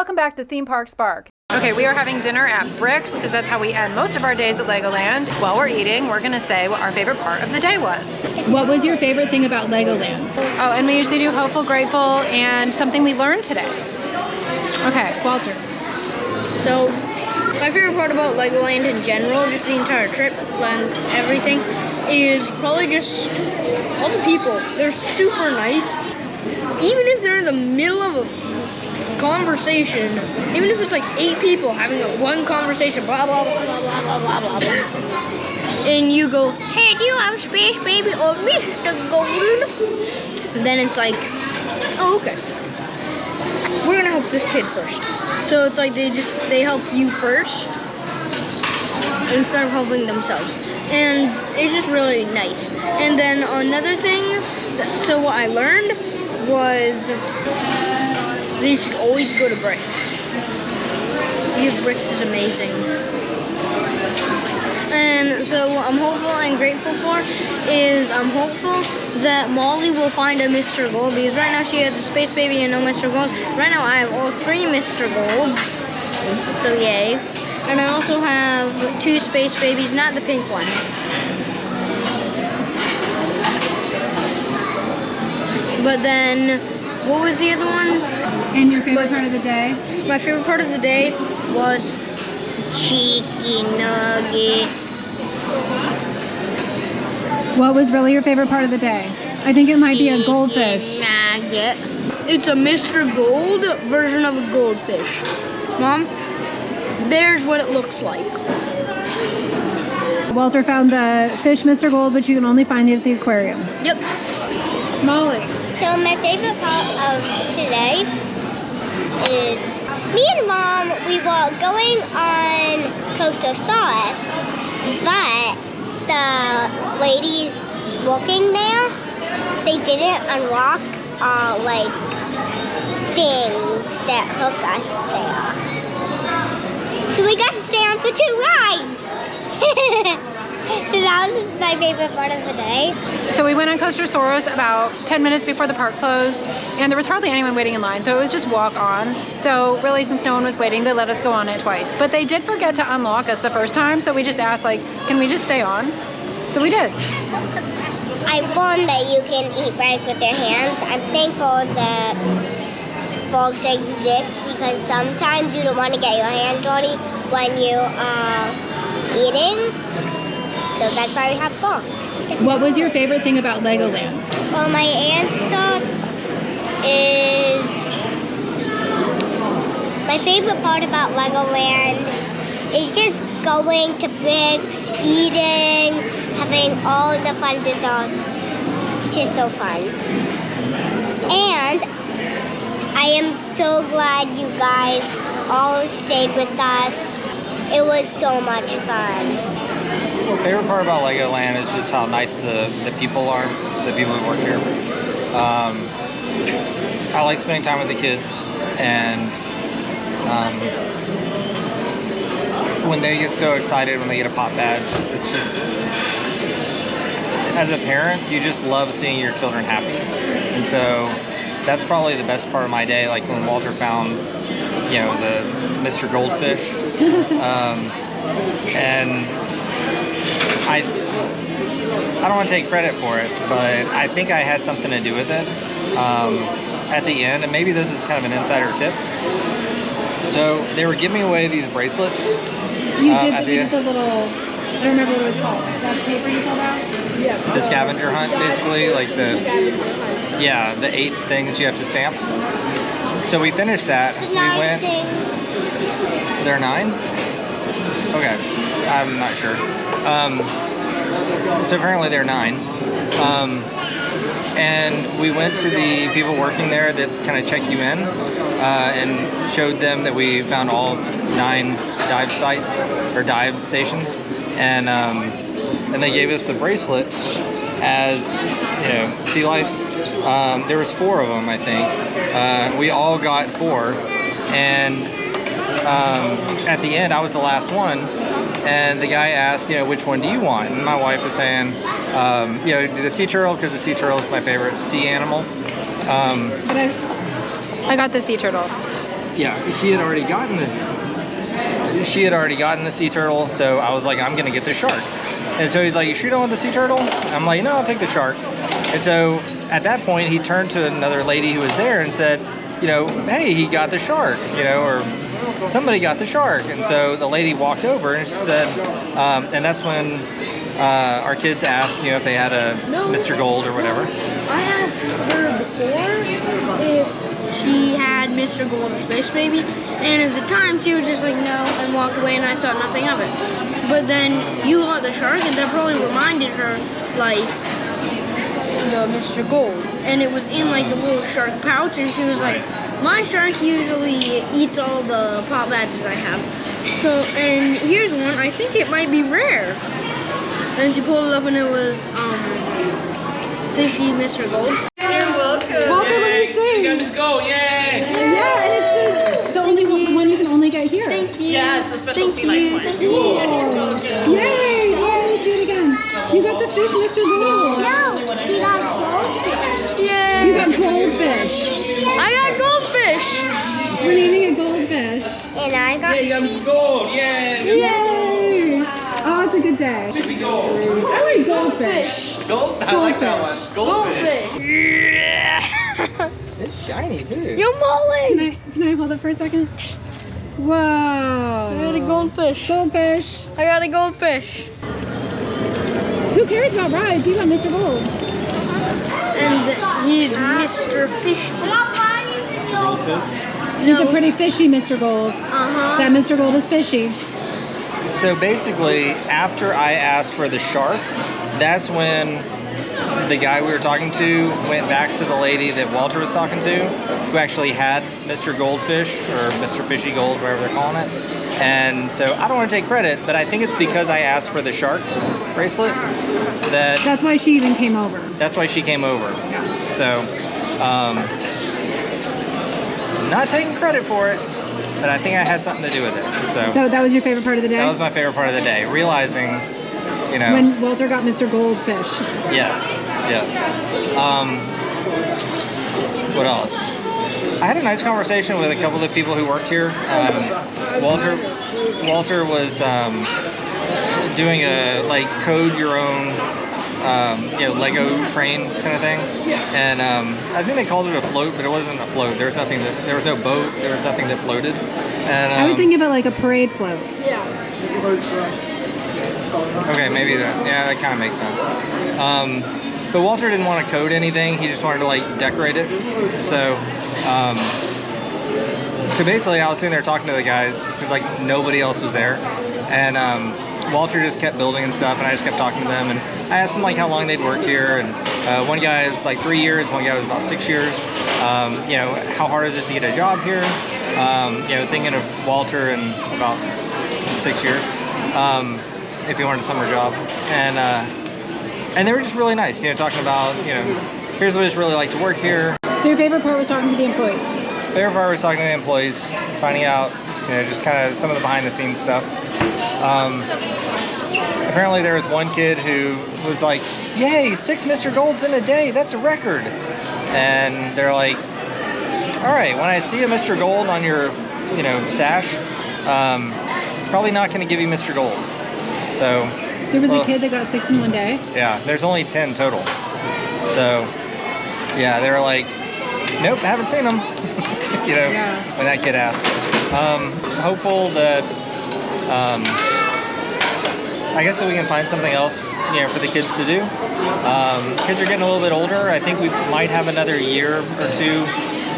Welcome back to Theme Park Spark. Okay, we are having dinner at Bricks because that's how we end most of our days at Legoland. While we're eating, we're gonna say what our favorite part of the day was. What was your favorite thing about Legoland? Oh, and we usually do hopeful, grateful, and something we learned today. Okay, Walter. So, my favorite part about Legoland in general, just the entire trip and everything, is probably just all the people. They're super nice. Even if they're in the middle of a conversation, even if it's like 8 people having one conversation, blah, blah, blah, blah, blah, blah, blah, blah, blah. And you go, hey, do you have Space Baby or Mr. Gold? And then it's like, oh, okay. We're gonna help this kid first. So it's like they help you first instead of helping themselves. And it's just really nice. And then another thing, so what I learned was they should always go to Bricks. Because Bricks is amazing. And so what I'm hopeful and grateful for is I'm hopeful that Molly will find a Mr. Gold, because right now she has a Space Baby and no Mr. Gold. Right now I have all 3 Mr. Golds, so yay. And I also have 2 Space Babies, not the pink one. But then, what was the other one? And your favorite part of the day? My favorite part of the day was chicken nugget. What was really your favorite part of the day? I think it might be a goldfish. Nugget. It's a Mr. Gold version of a goldfish. Mom, there's what it looks like. Walter found the fish Mr. Gold, but you can only find it at the aquarium. Yep. Molly. So my favorite part of today is me and Mom, we were going on Coastal Sauce, but the ladies working there, they didn't unlock like things that hook us there. So we got to stay on for 2 rides. So that was my favorite part of the day. So we went on Coaster Soros about 10 minutes before the park closed, and there was hardly anyone waiting in line, so it was just walk on. So really, since no one was waiting, they let us go on it twice. But they did forget to unlock us the first time, so we just asked, like, can we just stay on? So we did. I learned that you can eat rice with your hands. I'm thankful that forks exist, because sometimes you don't want to get your hands dirty when you are eating. So that's why we have forks. What was your favorite thing about Legoland? Well, my answer is my favorite part about Legoland is just going to Bricks, eating, having all the fun desserts, which is so fun. And I am so glad you guys all stayed with us. It was so much fun. My favorite part about Legoland is just how nice the people are, the people who work here. I like spending time with the kids, and when they get so excited when they get a pop badge, it's just, as a parent, you just love seeing your children happy. And so that's probably the best part of my day, like when Walter found, you know, the Mr. Goldfish. And I don't want to take credit for it, but I think I had something to do with it at the end, and maybe this is kind of an insider tip. So they were giving away these bracelets. You did the little, I don't remember what it was called. That paper you filled out? The scavenger hunt, basically, like the 8 things you have to stamp. So we finished that. We went. There are 9? Okay, I'm not sure. So apparently there are 9. And we went to the people working there that kind of check you in and showed them that we found all 9 dive sites or dive stations, and they gave us the bracelets as, you know, Sealife. There was 4 of them, I think. We all got 4, and at the end I was the last one, and the guy asked, you know, which one do you want? And my wife was saying, you know, the sea turtle, because the sea turtle is my favorite sea animal. I got the sea turtle. yeah, she had already gotten the sea turtle, so I was like, I'm gonna get the shark. And so he's like, you sure you don't want the sea turtle? I'm like, no, I'll take the shark. And so at that point, he turned to another lady who was there and said, you know, hey, he got the shark, you know, or somebody got the shark. And so the lady walked over and she said, and that's when our kids asked, you know, if they had a Mr. Gold or whatever. I asked her before if she had Mr. Gold or Space Baby, and at the time she was just like no and walked away, and I thought nothing of it. But then you got the shark, and that probably reminded her like the Mr. Gold, and it was in like the little shark pouch, and she was like, my shark usually eats all the pop badges I have. So, and here's one, I think it might be rare. And she pulled it up and it was fishy Mr. Gold. You're welcome. Walter, let me see. You got Miss Gold, yay! Yeah, and it's the only one you can only get here. Thank you. Yeah, it's a special Sealife one. Thank you. Yay! Oh, let me see it again. You got the fish, Mr. Gold. No, we got goldfish. Yay! You got goldfish. I got goldfish. We're naming it goldfish. And I got You got Miss Gold, yay! Yay! Oh, it's a good day. I like goldfish. Gold? I like that one. Goldfish. It's shiny too. Yo, Molly! Can I hold it for a second? Whoa! I got a goldfish. Goldfish. I got a goldfish. Who cares about rides? You got Mr. Gold. And he's Mr. Fish. He's a pretty fishy Mr. Gold. Uh-huh. That Mr. Gold is fishy. So basically, after I asked for the shark, that's when the guy we were talking to went back to the lady that Walter was talking to, who actually had Mr. Goldfish, or Mr. Fishy Gold, whatever they're calling it. And so I don't want to take credit, but I think it's because I asked for the shark bracelet That's why she even came over. that's why she came over. So, not taking credit for it, but I think I had something to do with it. So that was your favorite part of the day? That was my favorite part of the day, realizing, you know. When Walter got Mr. Goldfish. Yes, yes. What else? I had a nice conversation with a couple of the people who worked here. Walter was doing a like code your own you know, Lego train kind of thing, and I think they called it a float, but it wasn't a float. There was nothing that, there was no boat. There was nothing that floated. And I was thinking about like a parade float. okay, maybe that. Yeah, that kind of makes sense. But Walter didn't want to code anything. He just wanted to like decorate it. So, so basically, I was sitting there talking to the guys because like nobody else was there, and Walter just kept building and stuff, and I just kept talking to them, and I asked them like how long they'd worked here, and one guy was like 3 years, one guy was about 6 years. You know, how hard is it to get a job here? You know, thinking of Walter in about 6 years, if he wanted a summer job, and they were just really nice, you know, talking about, you know, here's what it's really like to work here. So your favorite part was talking to the employees? Favorite part was talking to the employees, finding out, you know, just kind of some of the behind the scenes stuff. Apparently there was one kid who was like, yay, 6 Mr. Golds in a day, that's a record. And they're like, all right, when I see a Mr. Gold on your, you know, sash, probably not going to give you Mr. Gold. So There was a kid that got 6 in one day? yeah, there's only 10 total. So yeah, they were like, nope, haven't seen them. You know, when that kid asked. Hopeful that I guess that we can find something else, you know, for the kids to do. Kids are getting a little bit older. I think we might have another year or two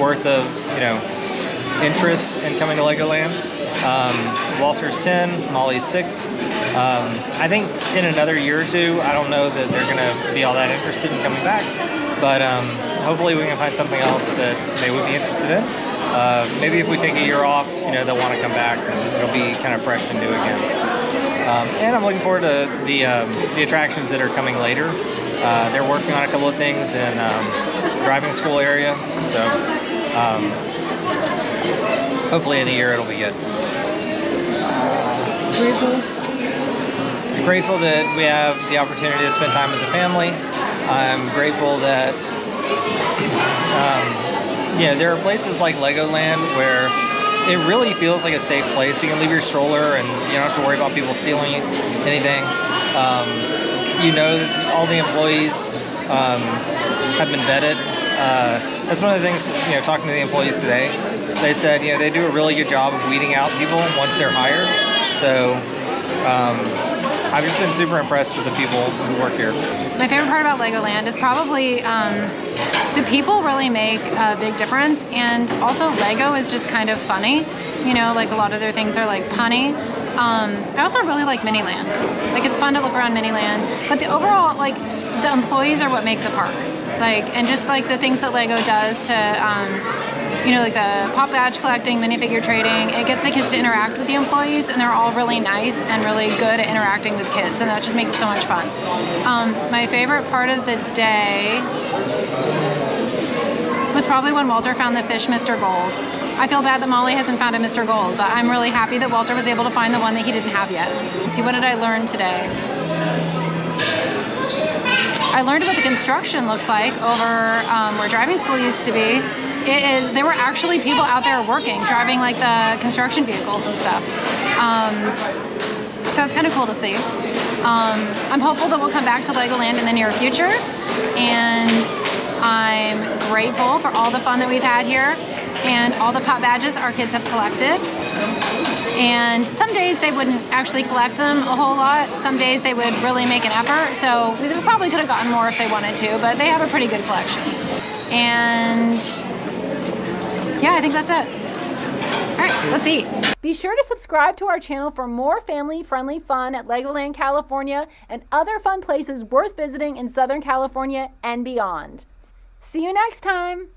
worth of, you know, interest in coming to Legoland. Walter's 10, Molly's 6. I think in another year or two, I don't know that they're gonna be all that interested in coming back, but hopefully we can find something else that they would be interested in. Maybe if we take a year off, you know, they'll want to come back and it'll be kind of fresh and new again. And I'm looking forward to the attractions that are coming later. They're working on a couple of things in driving school area, so hopefully in a year it'll be good. I'm grateful that we have the opportunity to spend time as a family. I'm grateful that you know, there are places like Legoland where it really feels like a safe place. You can leave your stroller and you don't have to worry about people stealing anything. You know that all the employees have been vetted. That's one of the things, you know, talking to the employees today, they said, you know, they do a really good job of weeding out people once they're hired. So I've just been super impressed with the people who work here. My favorite part about Legoland is probably the people really make a big difference, and also Lego is just kind of funny. You know, like a lot of their things are like punny. I also really like Miniland. Like it's fun to look around Miniland, but the overall, like the employees are what make the park. Like, and just like the things that Lego does to, you know, like the pop badge collecting, minifigure trading, it gets the kids to interact with the employees, and they're all really nice and really good at interacting with kids, and that just makes it so much fun. My favorite part of the day was probably when Walter found the fish Mr. Gold. I feel bad that Molly hasn't found a Mr. Gold, but I'm really happy that Walter was able to find the one that he didn't have yet. Let's see, what did I learn today? I learned what the construction looks like over where driving school used to be. There were actually people out there working, driving like the construction vehicles and stuff. So it's kind of cool to see. I'm hopeful that we'll come back to Legoland in the near future, and I'm grateful for all the fun that we've had here and all the pop badges our kids have collected. And some days they wouldn't actually collect them a whole lot. Some days they would really make an effort. So we probably could have gotten more if they wanted to, but they have a pretty good collection. And yeah, I think that's it. All right, let's eat. Be sure to subscribe to our channel for more family-friendly fun at Legoland California and other fun places worth visiting in Southern California and beyond. See you next time.